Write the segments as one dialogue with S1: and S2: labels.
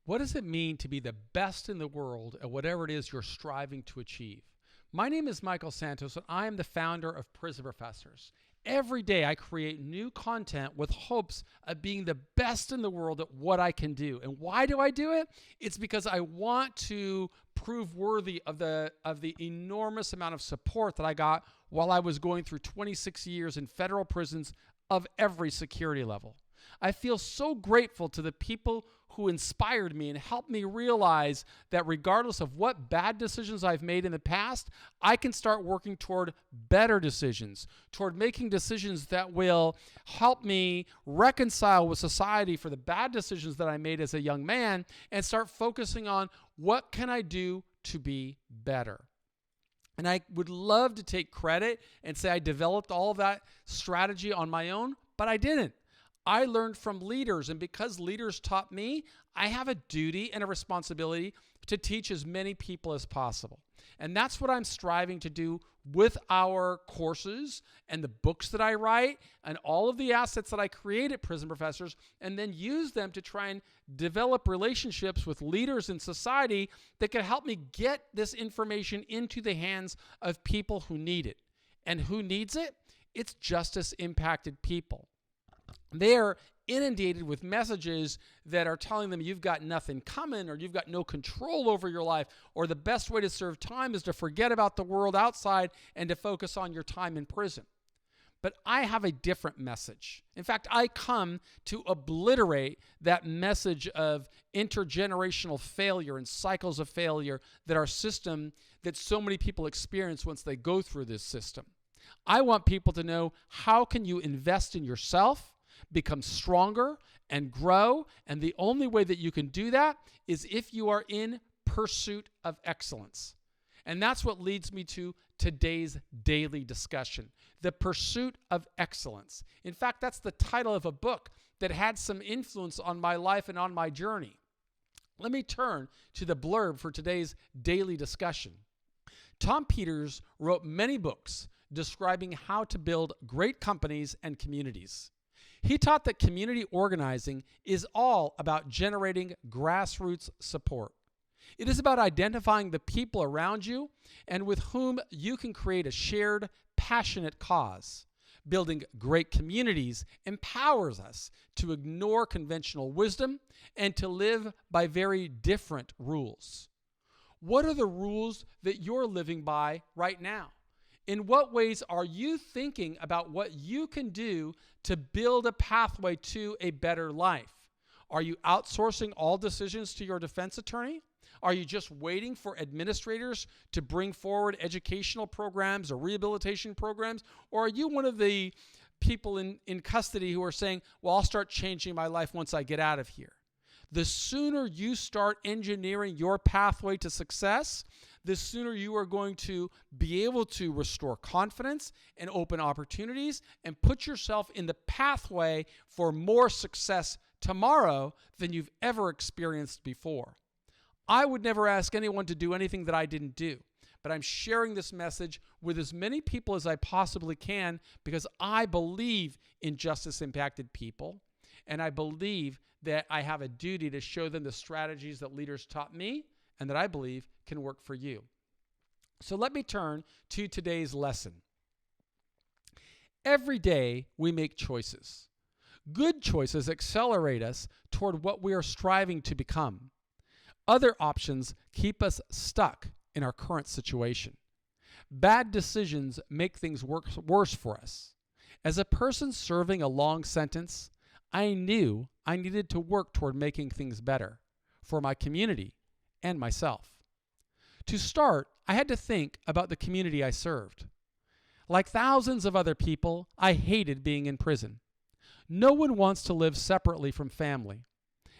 S1: What does it mean to be the best in the world at whatever it is you're striving to achieve? My name is Michael Santos, and I am the founder of Prison Professors. Every day I create new content with hopes of being the best in the world at what I can do. And why do I do it? It's because I want to prove worthy of the enormous amount of support that I got while I was going through 26 years in federal prisons of every security level. I feel so grateful to the people who inspired me and helped me realize that regardless of what bad decisions I've made in the past, I can start working toward better decisions, toward making decisions that will help me reconcile with society for the bad decisions that I made as a young man and start focusing on what can I do to be better. And I would love to take credit and say I developed all of that strategy on my own, but I didn't. I learned from leaders, and because leaders taught me, I have a duty and a responsibility to teach as many people as possible. And that's what I'm striving to do with our courses and the books that I write and all of the assets that I create at Prison Professors, and then use them to try and develop relationships with leaders in society that can help me get this information into the hands of people who need it. And who needs it? It's justice-impacted people. They're inundated with messages that are telling them you've got nothing coming, or you've got no control over your life, or the best way to serve time is to forget about the world outside and to focus on your time in prison. But I have a different message. In fact, I come to obliterate that message of intergenerational failure and cycles of failure that our system, that so many people experience once they go through this system. I want people to know, how can you invest in yourself, become stronger, and grow? And the only way that you can do that is if you are in pursuit of excellence. And that's what leads me to today's daily discussion, the pursuit of excellence. In fact, that's the title of a book that had some influence on my life and on my journey. Let me turn to the blurb for today's daily discussion. Tom Peters wrote many books describing how to build great companies and communities. He taught that community organizing is all about generating grassroots support. It is about identifying the people around you and with whom you can create a shared, passionate cause. Building great communities empowers us to ignore conventional wisdom and to live by very different rules. What are the rules that you're living by right now? In what ways are you thinking about what you can do to build a pathway to a better life? Are you outsourcing all decisions to your defense attorney? Are you just waiting for administrators to bring forward educational programs or rehabilitation programs? Or are you one of the people in custody who are saying, well, I'll start changing my life once I get out of here? The sooner you start engineering your pathway to success, the sooner you are going to be able to restore confidence and open opportunities and put yourself in the pathway for more success tomorrow than you've ever experienced before. I would never ask anyone to do anything that I didn't do, but I'm sharing this message with as many people as I possibly can because I believe in justice-impacted people, and I believe that I have a duty to show them the strategies that leaders taught me and that I believe can work for you. So let me turn to today's lesson. Every day we make choices. Good choices accelerate us toward what we are striving to become. Other options keep us stuck in our current situation. Bad decisions make things worse for us. As a person serving a long sentence, I knew I needed to work toward making things better for my community and myself. To start, I had to think about the community I served. Like thousands of other people, I hated being in prison. No one wants to live separately from family.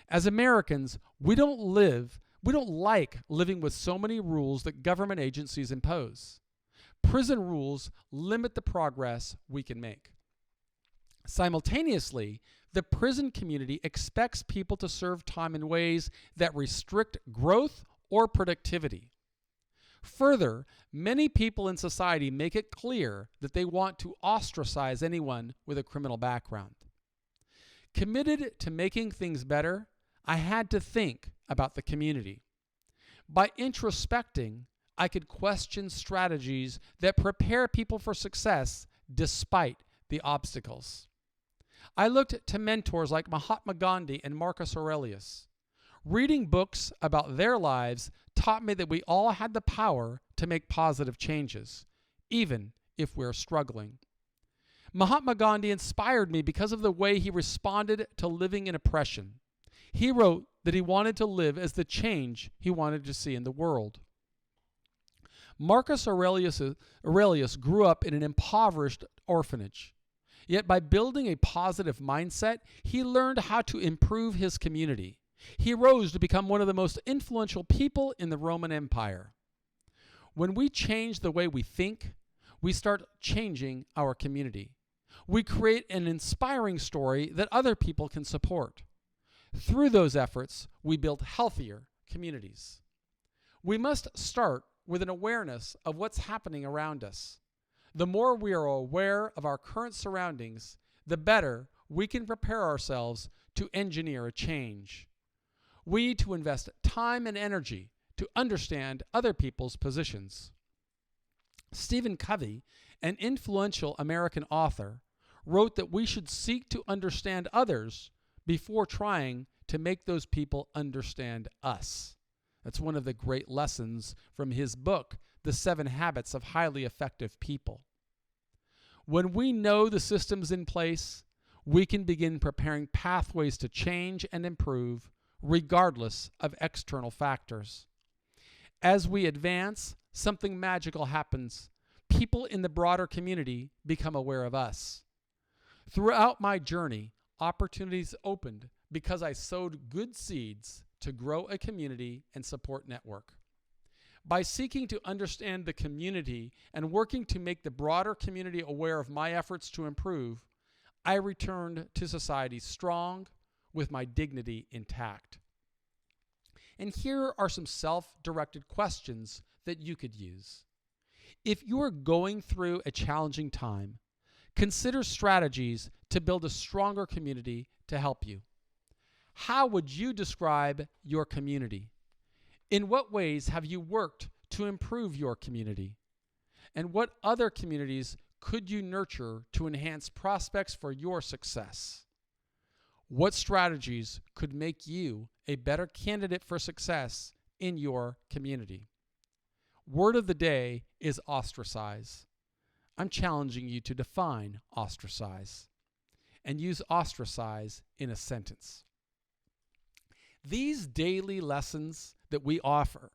S1: As Americans, we don't like living with so many rules that government agencies impose. Prison rules limit the progress we can make. Simultaneously, the prison community expects people to serve time in ways that restrict growth or productivity. Further, many people in society make it clear that they want to ostracize anyone with a criminal background. Committed to making things better, I had to think about the community. By introspecting, I could question strategies that prepare people for success despite the obstacles. I looked to mentors like Mahatma Gandhi and Marcus Aurelius. Reading books about their lives taught me that we all had the power to make positive changes, even if we're struggling. Mahatma Gandhi inspired me because of the way he responded to living in oppression. He wrote that he wanted to live as the change he wanted to see in the world. Marcus Aurelius grew up in an impoverished orphanage. Yet by building a positive mindset, he learned how to improve his community. He rose to become one of the most influential people in the Roman Empire. When we change the way we think, we start changing our community. We create an inspiring story that other people can support. Through those efforts, we build healthier communities. We must start with an awareness of what's happening around us. The more we are aware of our current surroundings, the better we can prepare ourselves to engineer a change. We need to invest time and energy to understand other people's positions. Stephen Covey, an influential American author, wrote that we should seek to understand others before trying to make those people understand us. That's one of the great lessons from his book, The 7 Habits of Highly Effective People. When we know the systems in place, we can begin preparing pathways to change and improve regardless of external factors. As we advance, something magical happens. People in the broader community become aware of us. Throughout my journey, opportunities opened because I sowed good seeds to grow a community and support network. By seeking to understand the community and working to make the broader community aware of my efforts to improve, I returned to society strong with my dignity intact. And here are some self-directed questions that you could use. If you are going through a challenging time, consider strategies to build a stronger community to help you. How would you describe your community? In what ways have you worked to improve your community? And what other communities could you nurture to enhance prospects for your success? What strategies could make you a better candidate for success in your community? Word of the day is ostracize. I'm challenging you to define ostracize and use ostracize in a sentence. These daily lessons that we offer,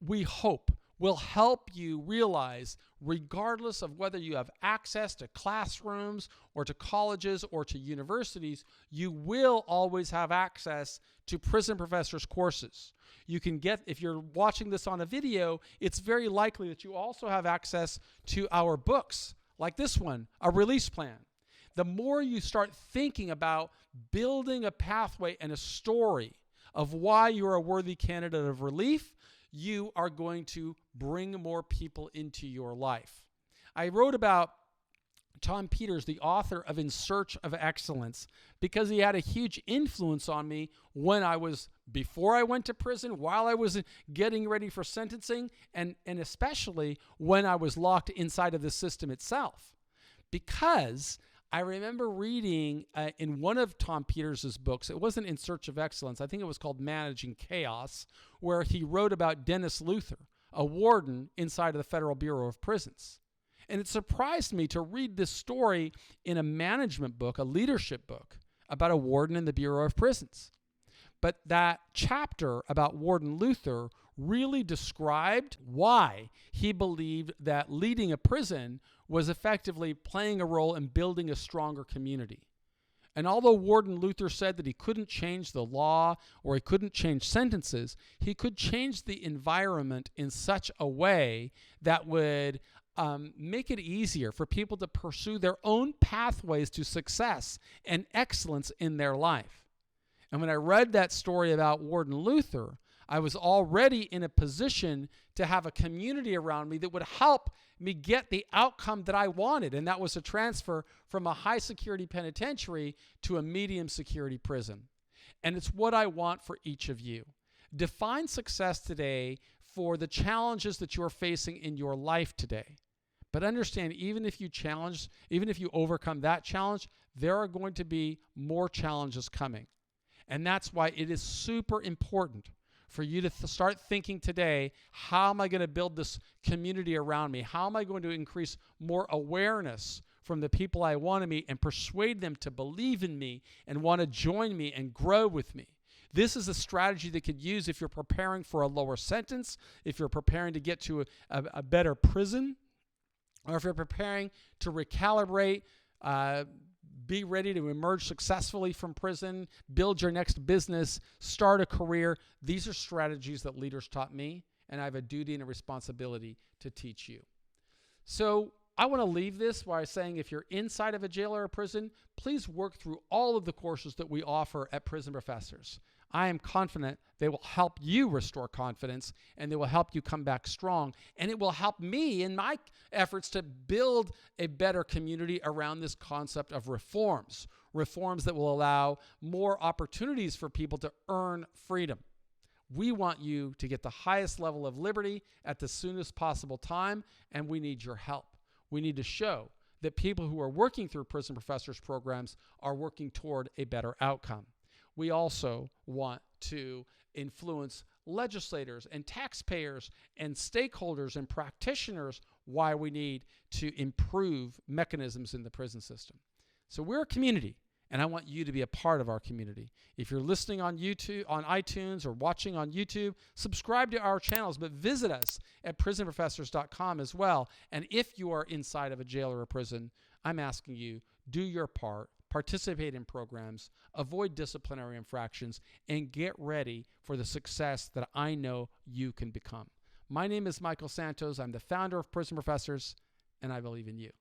S1: we hope will help you realize, regardless of whether you have access to classrooms or to colleges or to universities, you will always have access to Prison Professor's courses. You can get, if you're watching this on a video, it's very likely that you also have access to our books, like this one, A Release Plan. The more you start thinking about building a pathway and a story of why you're a worthy candidate of relief, you are going to bring more people into your life. I wrote about Tom Peters, the author of In Search of Excellence, because he had a huge influence on me before I went to prison, while I was getting ready for sentencing, and especially when I was locked inside of the system itself. Because I remember reading in one of Tom Peters' books, it wasn't In Search of Excellence, I think it was called Managing Chaos, where he wrote about Dennis Luther, a warden inside of the Federal Bureau of Prisons. And it surprised me to read this story in a management book, a leadership book, about a warden in the Bureau of Prisons. But that chapter about Warden Luther really described why he believed that leading a prison was effectively playing a role in building a stronger community. And although Warden Luther said that he couldn't change the law or he couldn't change sentences, he could change the environment in such a way that would make it easier for people to pursue their own pathways to success and excellence in their life. And when I read that story about Warden Luther, I was already in a position to have a community around me that would help me get the outcome that I wanted, and that was a transfer from a high security penitentiary to a medium security prison. And it's what I want for each of you. Define success today for the challenges that you're facing in your life today. But understand, even if you overcome that challenge, there are going to be more challenges coming. And that's why it is super important for you to start thinking today, how am I going to build this community around me? How am I going to increase more awareness from the people I want to meet and persuade them to believe in me and want to join me and grow with me? This is a strategy that could use if you're preparing for a lower sentence, if you're preparing to get to a better prison, or if you're preparing to recalibrate, be ready to emerge successfully from prison, build your next business, start a career. These are strategies that leaders taught me, and I have a duty and a responsibility to teach you. So I want to leave this by saying, if you're inside of a jail or a prison, please work through all of the courses that we offer at Prison Professors. I am confident they will help you restore confidence, and they will help you come back strong, and it will help me in my efforts to build a better community around this concept of reforms that will allow more opportunities for people to earn freedom. We want you to get the highest level of liberty at the soonest possible time, and we need your help. We need to show that people who are working through Prison Professors programs are working toward a better outcome. We also want to influence legislators and taxpayers and stakeholders and practitioners why we need to improve mechanisms in the prison system. So we're a community, and I want you to be a part of our community. If you're listening on YouTube, on iTunes, or watching on YouTube, subscribe to our channels, but visit us at prisonprofessors.com as well. And if you are inside of a jail or a prison, I'm asking you, do your part. Participate in programs, avoid disciplinary infractions, and get ready for the success that I know you can become. My name is Michael Santos. I'm the founder of Prison Professors, and I believe in you.